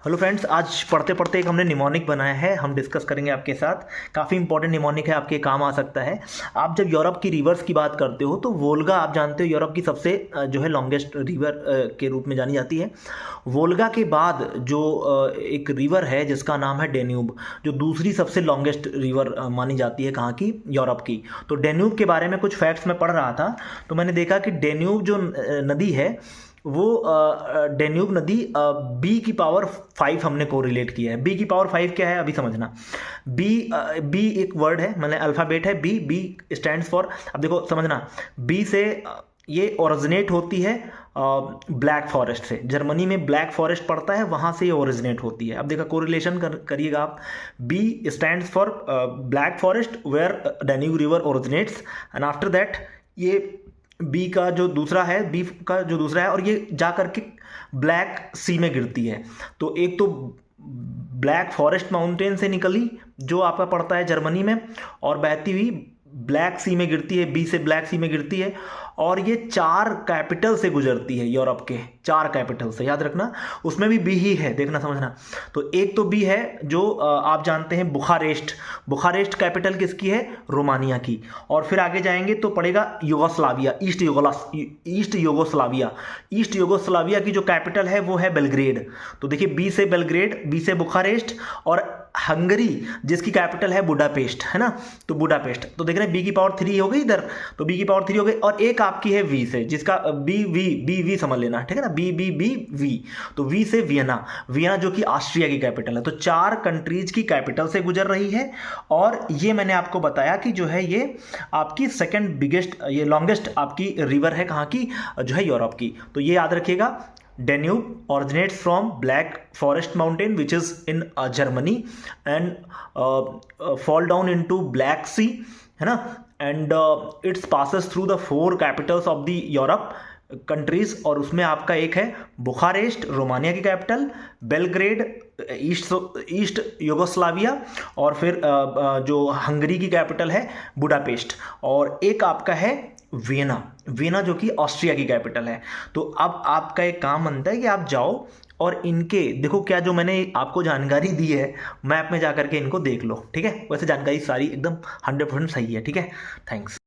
Hello friends, आज पढ़ते पढ़ते एक हमने निमोनिक बनाया है, हम डिस्कस करेंगे आपके साथ। काफ़ी इंपॉर्टेंट निमोनिक है, आपके काम आ सकता है। आप जब यूरोप की रिवर्स की बात करते हो तो वोल्गा आप जानते हो यूरोप की सबसे जो है लॉन्गेस्ट रिवर के रूप में जानी जाती है। वोल्गा के बाद जो एक रिवर है जिसका नाम है डेन्यूब, जो दूसरी सबसे लॉन्गेस्ट रिवर मानी जाती है कहाँ की, यूरोप की। तो डेन्यूब के बारे में कुछ फैक्ट्स मैं पढ़ रहा था तो मैंने देखा कि डेन्यूब जो नदी है वो डेन्यूब नदी बी की पावर 5 हमने को रिलेट किया है। बी की पावर 5 क्या है अभी समझना। बी बी एक वर्ड है, मतलब अल्फ़ाबेट है बी। बी स्टैंड्स फॉर, अब देखो समझना, बी से ये ओरिजिनेट होती है ब्लैक फॉरेस्ट से। जर्मनी में ब्लैक फॉरेस्ट पड़ता है, वहाँ से ये ओरिजिनेट होती है। अब देखा कोरिलेशन करिएगा आप। B stands for Black Forest where Danube river originates and after that ये बी का जो दूसरा है, बी का जो दूसरा है, और ये जा करके ब्लैक सी में गिरती है। तो एक तो ब्लैक फॉरेस्ट माउंटेन से निकली जो आपका पड़ता है जर्मनी में, और बहती हुई ब्लैक सी में गिरती है, बी से ब्लैक सी में गिरती है, और ये 4 कैपिटल से गुजरती है, यूरोप के 4 कैपिटल से, याद रखना। उसमें भी बी ही है, देखना समझना। तो एक तो बी है जो आप जानते हैं बुखारेस्ट। बुखारेस्ट कैपिटल किसकी है? रोमानिया की। और फिर आगे जाएंगे तो पड़ेगा Yugoslavia, east Yugoslavia. East Yugoslavia की जो कैपिटल है वो है बेलग्रेड। तो देखिए बी से बेलग्रेड, बी से बुखारेस्ट, और हंगरी जिसकी कैपिटल है बुडापेस्ट, है ना। तो बुडापेस्ट, तो देख रहे हैं बी की पावर 3 हो गई इधर, तो बी की पावर 3 हो गई। और एक आपकी है वी से, जिसका बी समझ लेना, ठीक है ना, बी वी। तो वी से वियना, वियना जो कि ऑस्ट्रिया की कैपिटल है। तो 4 कंट्रीज की कैपिटल से गुजर रही है। और ये मैंने आपको बताया कि जो है ये आपकी सेकेंड बिगेस्ट, ये लॉन्गेस्ट आपकी रिवर है कहाँ की, जो है यूरोप की। तो ये याद रखिएगा, Danube originates from Black Forest mountain which is in Germany and fall down into Black Sea, है ना। and it passes through the 4 capitals of the Europe countries, और उसमें आपका एक है बुखारेस्ट रोमानिया की कैपिटल, बेलग्रेड ईस्ट यूगोस्लाविया, और फिर जो हंगरी की कैपिटल है बुडापेस्ट, और एक आपका है वियना, वियना जो कि ऑस्ट्रिया की कैपिटल है। तो अब आपका एक काम बनता है कि आप जाओ और इनके देखो क्या जो मैंने आपको जानकारी दी है, मैप में जा करके इनको देख लो, ठीक है। वैसे जानकारी सारी एकदम 100% सही है, ठीक है। थैंक्स।